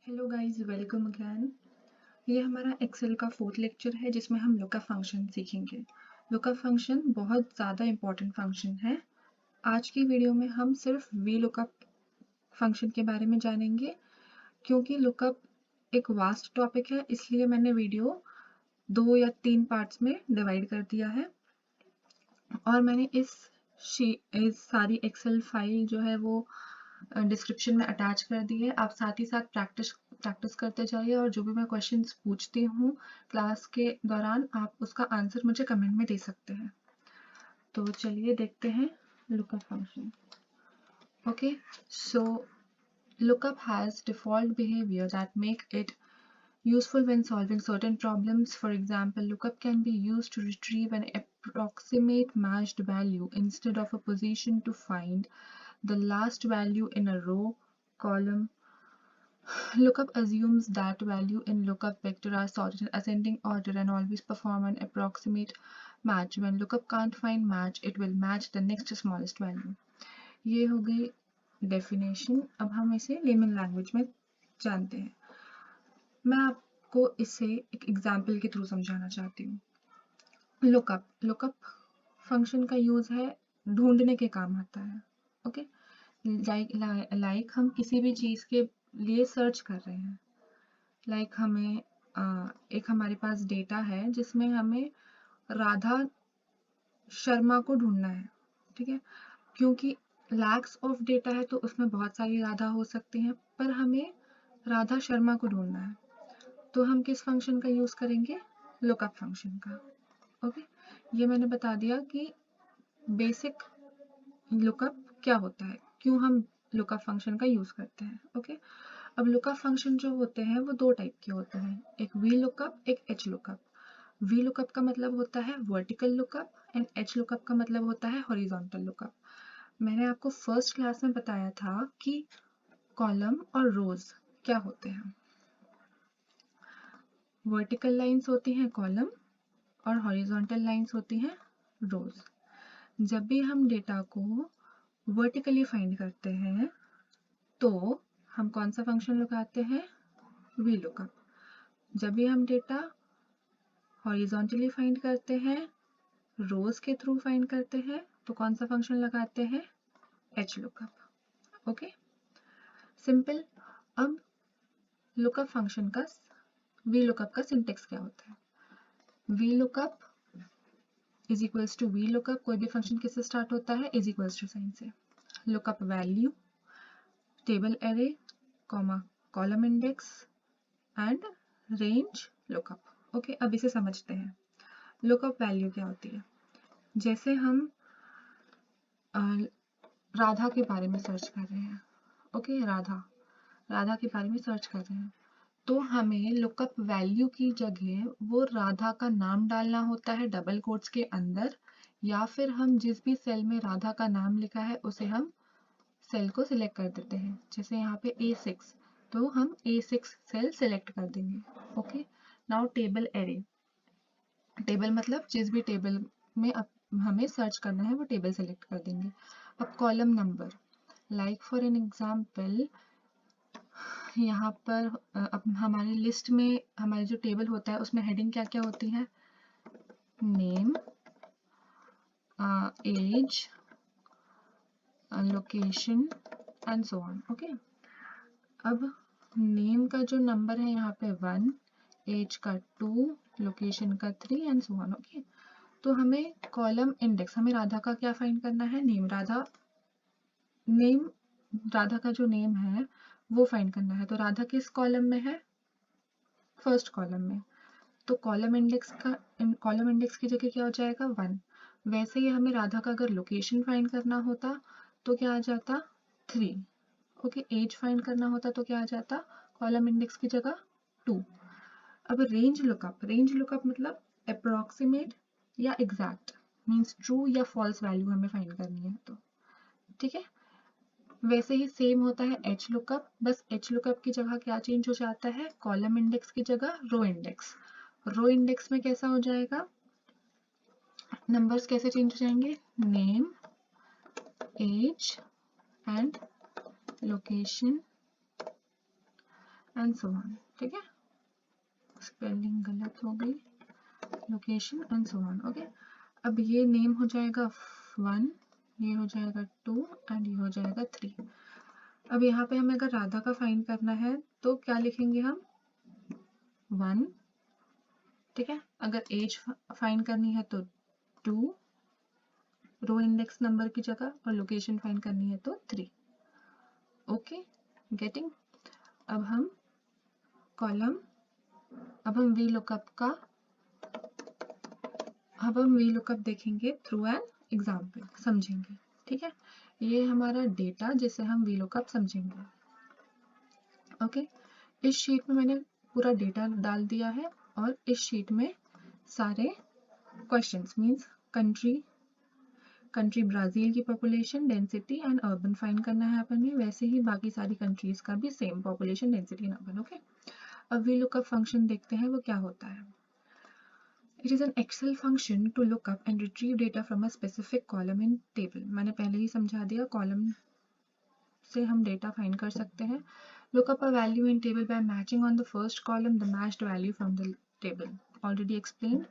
Hello guys, welcome again. ये हमारा Excel का फोर्थ लेक्चर है जिसमें हम लुकअप फंक्शन सीखेंगे। लुकअप फंक्शन बहुत ज़्यादा इम्पॉर्टेंट फंक्शन है। आज की वीडियो में हम सिर्फ वी लुकअप फंक्शन के बारे में जानेंगे। क्योंकि लुकअप एक वास्ट टॉपिक है, इसलिए मैंने वीडियो 2 या 3 पार्ट्स में डिवाइड कर दिया है और मैंने इस सारी एक्सेल फाइल जो है वो डिस्क्रिप्शन में अटैच कर दी है। आप साथ ही साथ प्रैक्टिस करते जाइए और जो भी मैं क्वेश्चंस पूछती हूँ क्लास के दौरान आप उसका आंसर मुझे कमेंट में दे सकते हैं। तो चलिए देखते हैं lookup function. Okay, so lookup has default behavior that make it useful when solving certain problems. For example, lookup can be used to retrieve an approximate matched value instead of a position to find the last value in a row, column. Lookup assumes that value in lookup vector are sorted in ascending order and always perform an approximate match. When lookup can't find match, it will match the next smallest value. ये हो गई definition. अब हम इसे layman language में जानते हैं। मैं आपको इसे एक एग्जाम्पल के थ्रू समझाना चाहती हूँ। लुकअप फंक्शन का यूज है ढूंढने के काम आता है। ओके, लाइक हम किसी भी चीज के लिए सर्च कर रहे हैं। लाइक हमें एक हमारे पास डेटा है जिसमें हमें राधा शर्मा को ढूंढना है। ठीक है, क्योंकि लैक्स ऑफ डेटा है तो उसमें बहुत सारी राधा हो सकती हैं, पर हमें राधा शर्मा को ढूंढना है। तो हम किस फंक्शन का यूज करेंगे? लुकअप फंक्शन का। ओके, ये मैंने बता दिया कि बेसिक लुकअप क्या होता है, क्यों हम लुकअप फंक्शन का यूज करते हैं। ओके, अब लुकअप फंक्शन जो होते हैं वो दो टाइप के होते हैं, एक वी लुकअप, एक एच लुकअप। वी लुकअप का मतलब होता है vertical lookup and H lookup का मतलब होता है हॉरिजॉन्टल लुकअप। मैंने आपको फर्स्ट क्लास में बताया था कि कॉलम और रोज क्या होते हैं। वर्टिकल लाइंस होती हैं कॉलम और हॉरिजॉन्टल लाइंस होती हैं रोज। जब भी हम डेटा को वर्टिकली फाइंड करते हैं तो हम कौन सा फंक्शन लगाते हैं? V lookup. जब भी हम डेटा हॉरिजॉन्टली फाइंड करते हैं, रोज के थ्रू फाइंड करते हैं, तो कौन सा फंक्शन लगाते हैं? H lookup. Okay, simple. अब लुकअप फंक्शन का वी लुकअप का सिंटेक्स क्या होता है? V lookup is equals to V lookup. कोई भी फंक्शन किससे स्टार्ट होता है? इज इक्वल्स टू साइन से। Lookup value, table array, comma column index and range lookup. Okay, अब इसे समझते हैं। लुकअप वैल्यू क्या होती है? जैसे हम राधा के बारे में सर्च कर रहे हैं। ओके, राधा के बारे में सर्च कर रहे हैं, तो हमें लुकअप वैल्यू की जगह वो राधा का नाम डालना होता है डबल कोट्स के अंदर, या फिर हम जिस भी सेल में राधा का नाम लिखा है उसे हम सेल को सिलेक्ट कर देते हैं। जैसे यहाँ पे A6, तो हम A6 सेल सिलेक्ट कर देंगे। Okay, now table array. Table मतलब जिस भी टेबल में अब हमें सर्च करना है वो टेबल सेलेक्ट कर देंगे। अब column number, like for an example, यहाँ पर अब हमारी लिस्ट में हमारी जो टेबल होता है उसमें हेडिंग क्या क्या होती है? Name, age, location and so on. Okay, अब नेम का जो नंबर है यहाँ पे 1, एज का 2, लोकेशन का 3 एंड सो ऑन। ओके, तो हमें कॉलम इंडेक्स, हमें राधा का क्या फाइंड करना है? नेम। राधा का जो नेम है वो फाइंड करना है। तो राधा किस कॉलम में है? फर्स्ट कॉलम में। तो कॉलम इंडेक्स की जगह क्या हो जाएगा? 1। वैसे ही हमें राधा का अगर लोकेशन फाइंड करना होता तो क्या आ जाता? 3। ओके, एज फाइंड करना होता तो क्या आ जाता? कॉलम इंडेक्स की जगह 2। अब रेंज लुकअप मतलब अप्रोक्सीमेट या एग्जैक्ट, मीन्स ट्रू या फॉल्स वैल्यू हमें फाइंड करनी है। तो ठीक है, वैसे ही सेम होता है एच लुकअप। बस एच लुकअप की जगह क्या चेंज हो जाता है? कॉलम इंडेक्स की जगह रो इंडेक्स। रो इंडेक्स में कैसा हो जाएगा? नंबर्स कैसे चेंज हो जाएंगे? Name, age and location and so on. ठीक है, स्पेलिंग गलत हो गई, location and so on. Okay, अब ये नेम हो जाएगा 1, ये हो जाएगा 2 एंड ये हो जाएगा 3। अब यहाँ पे हमें अगर राधा का फाइंड करना है तो क्या लिखेंगे हम 1। ठीक है, अगर एज फाइंड करनी है तो 2 रो इंडेक्स नंबर की जगह, और लोकेशन फाइंड करनी है तो 3। Okay, getting. अब हम कॉलम, अब हम वी लुकअप देखेंगे थ्रू एन एग्जाम्पल, समझेंगे। ठीक है, ये हमारा डेटा जिसे हम वी लुकअप समझेंगे। ओके, इस शीट में मैंने पूरा डेटा डाल दिया है और इस शीट में सारे क्वेश्चंस मींस कंट्री ब्राजील की population, density and urban find करना है अपन ने, वैसे ही बाकी सारी कंट्रीज का भी same population, density and urban. Okay, अब वी लुकअप फंक्शन देखते हैं वो क्या होता है। It is an Excel function to look up and retrieve data from a specific column in table. मैंने पहले ही समझा दिया, कॉलम से हम डेटा फाइंड कर सकते हैं। Look up a value in table by matching on the first column the matched value from the table. Already explained.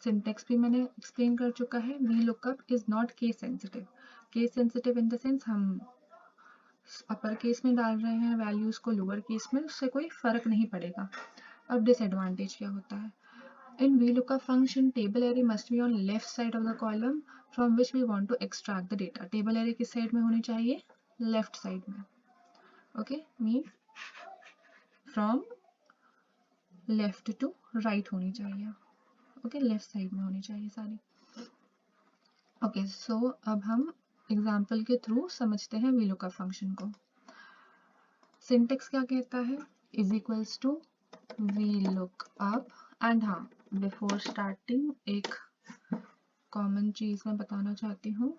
Syntax भी मैंने explain कर चुका है। VLOOKUP is not case sensitive. Case sensitive in the sense हम upper case में डाल रहे हैं वैल्यूज को लोअर केस में, उससे कोई फर्क नहीं पड़ेगा। अब डिसएडवांटेज क्या होता है? In VLOOKUP function, table array must be on left side of the column from which we want to extract the data. Table array किस साइड में होनी चाहिए? Left side में। Okay, means from left to right होनी चाहिए। Okay, left side में होनी चाहिए सारी। Okay, so अब हम एग्जाम्पल के थ्रू समझते हैं VLOOKUP फंक्शन को। सिंटेक्स क्या कहता है? Is equals to VLOOKUP and हाँ, बिफोर स्टार्टिंग एक कॉमन चीज मैं बताना चाहती हूँ,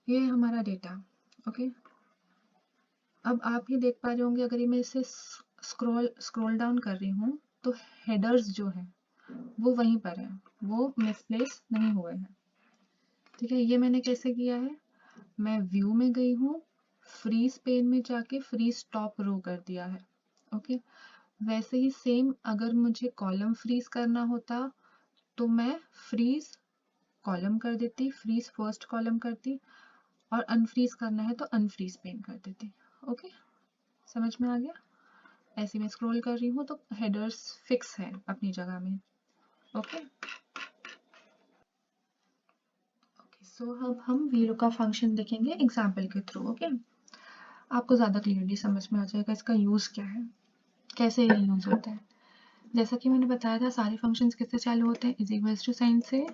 ये हमारा डेटा। ओके, अब आप ही देख पा रहे होंगे, अगर ये मैं इसे स्क्रॉल डाउन कर रही हूँ तो हेडर्स जो है वो वहीं पर है, वो मिसप्लेस नहीं हुए हैं। ठीक है, ये मैंने कैसे किया है? मैं व्यू में गई हूँ, फ्रीज पेन में जाके फ्रीज टॉप रो कर दिया है। ओके, वैसे ही सेम अगर मुझे कॉलम फ्रीज करना होता तो मैं फ्रीज कॉलम कर देती, फ्रीज फर्स्ट कॉलम करती, और अनफ्रीज करना है तो अनफ्रीज पेन कर देती। ओके, समझ में आ गया? ऐसे मैं स्क्रॉल कर रही हूँ तो हेडर्स फिक्स है अपनी जगह में। ओके, सो अब हम VLOOKUP फंक्शन देखेंगे एग्जाम्पल के थ्रू। ओके, आपको ज़्यादा क्लियरली समझ में आ जाएगा इसका यूज़ क्या है, कैसे ये यूज़ होता है। जैसा कि मैंने बताया था, सारे फंक्शंस किससे चालू होते हैं? इज इक्वल्स टू साइन से,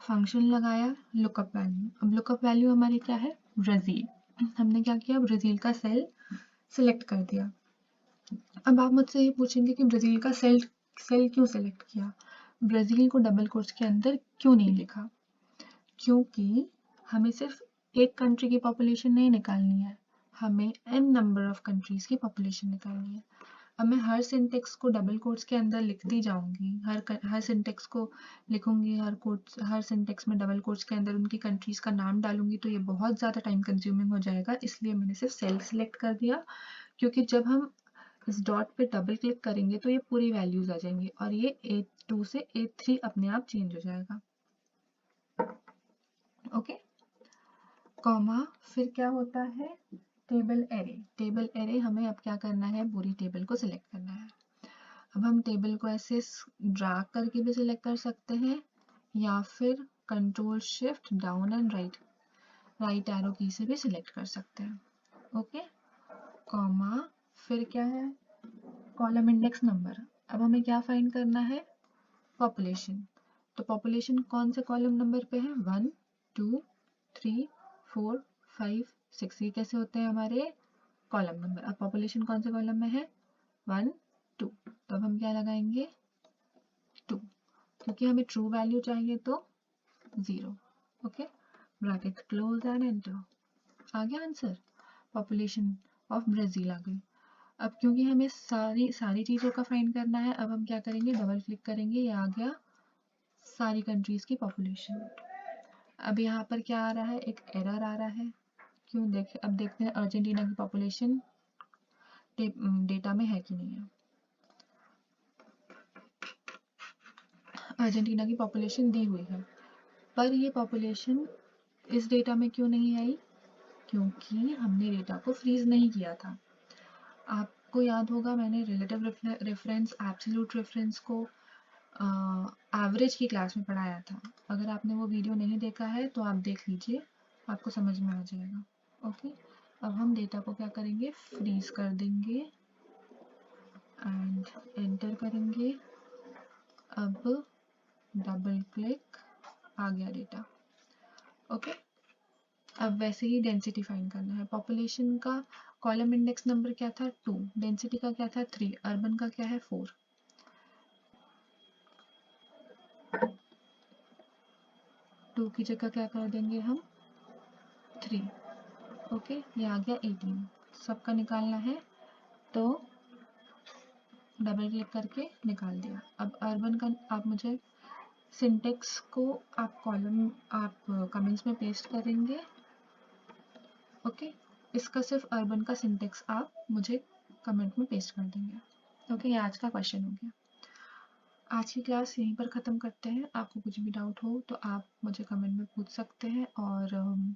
फंक्शन लगाया, लुकअप वैल्यू। अब लुकअप वैल्यू हमारी क्या है? ब्राज़ील। हमने क्या किया? ब्राज़ील का सेल सिलेक्ट कर दिया। अब आप मुझसे ये पूछेंगे कि ब्राज़ील का सेल क्यों सिलेक्ट किया, ब्राज़ील को डबल कोट्स के अंदर क्यों नहीं लिखा? क्योंकि हमें सिर्फ एक कंट्री की पॉपुलेशन नहीं निकालनी है, हमें n नंबर ऑफ कंट्रीज की पॉपुलेशन निकालनी है। अब मैं हर सिंटेक्स को डबल कोट्स के अंदर लिखती जाऊंगी, हर सिंटेक्स को लिखूंगी, हर सिंटेक्स में डबल कोट्स के अंदर उनकी कंट्रीज का नाम डालूंगी, तो ये बहुत ज़्यादा टाइम कंज्यूमिंग हो जाएगा। इसलिए मैंने सिर्फ सेल सिलेक्ट कर दिया, क्योंकि जब हम इस डॉट पे डबल क्लिक करेंगे तो ये पूरी वैल्यूज आ जाएंगी और ये A2 से A3 अपने आप चेंज हो जाएगा। ओके, कॉमा, फिर क्या होता है? Table array. टेबल एरे हमें अब क्या करना है? पूरी टेबल को सिलेक्ट करना है। अब हम टेबल को ऐसे ड्रैग करके भी सिलेक्ट कर सकते हैं या फिर control shift down and right arrow की से भी सिलेक्ट कर सकते हैं। ओके, कॉमा, फिर क्या है? Column index number. अब हमें क्या फाइंड करना है? पॉपुलेशन। तो पॉपुलेशन कौन से कॉलम नंबर पे है? 1 2 3 4 5 6। ये कैसे होते हैं हमारे कॉलम नंबर। अब पॉपुलेशन कौन से कॉलम में है? 1 2, तो अब हम क्या लगाएंगे? 2, क्योंकि हमें ट्रू वैल्यू चाहिए तो 0। Okay, bracket close and enter. आ गया आंसर, पॉपुलेशन ऑफ ब्राजील आ गई। अब क्योंकि हमें सारी चीज़ों का फाइंड करना है, अब हम क्या करेंगे? डबल क्लिक करेंगे, ये आ गया सारी कंट्रीज की पॉपुलेशन। अब यहाँ पर क्या आ रहा है? एक एरर आ रहा है। क्यों? अब देखते हैं अर्जेंटीना की पॉपुलेशन डेटा में है कि नहीं है। अर्जेंटीना की पॉपुलेशन दी हुई है, पर ये पॉपुलेशन इस डेटा में क्यों नहीं आई? क्योंकि हमने डेटा को फ्रीज नहीं किया था। आपको याद होगा मैंने रिलेटिव रेफरेंस, एब्सोल्यूट रेफरेंस को एवरेज की क्लास में पढ़ाया था। अगर आपने वो वीडियो नहीं देखा है तो आप देख लीजिए, आपको समझ में आ जाएगा। ओके, अब हम डेटा को क्या करेंगे, फ्रीज कर देंगे एंड एंटर करेंगे। अब डबल क्लिक, आ गया डेटा। ओके, अब वैसे ही डेंसिटी फाइंड करना है। पॉपुलेशन का कॉलम इंडेक्स नंबर क्या था, 2, डेंसिटी का क्या था, 3, अर्बन का क्या है, 4। 2 की जगह क्या कर देंगे हम, 3। ओके, ये आ गया 18। सबका निकालना है तो डबल क्लिक करके निकाल दिया। अब अर्बन का आप मुझे सिंटेक्स को आप कमेंट्स में पेस्ट करेंगे। ओके, इसका सिर्फ अर्बन का सिंटेक्स आप मुझे कमेंट में पेस्ट कर देंगे। ओके, ये आज का क्वेश्चन हो गया। आज की क्लास यहीं पर ख़त्म करते हैं। आपको कुछ भी डाउट हो तो आप मुझे कमेंट में पूछ सकते हैं, और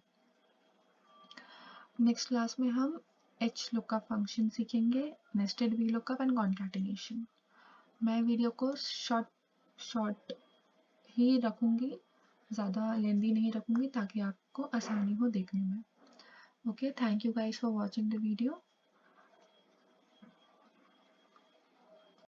नेक्स्ट क्लास में हम एच लुकअप फंक्शन सीखेंगे, nested V lookup and concatenation. मैं वीडियो को शॉर्ट ही रखूँगी, ज़्यादा लेंदी नहीं रखूँगी, ताकि आपको आसानी हो देखने में। Okay, thank you guys for watching the video.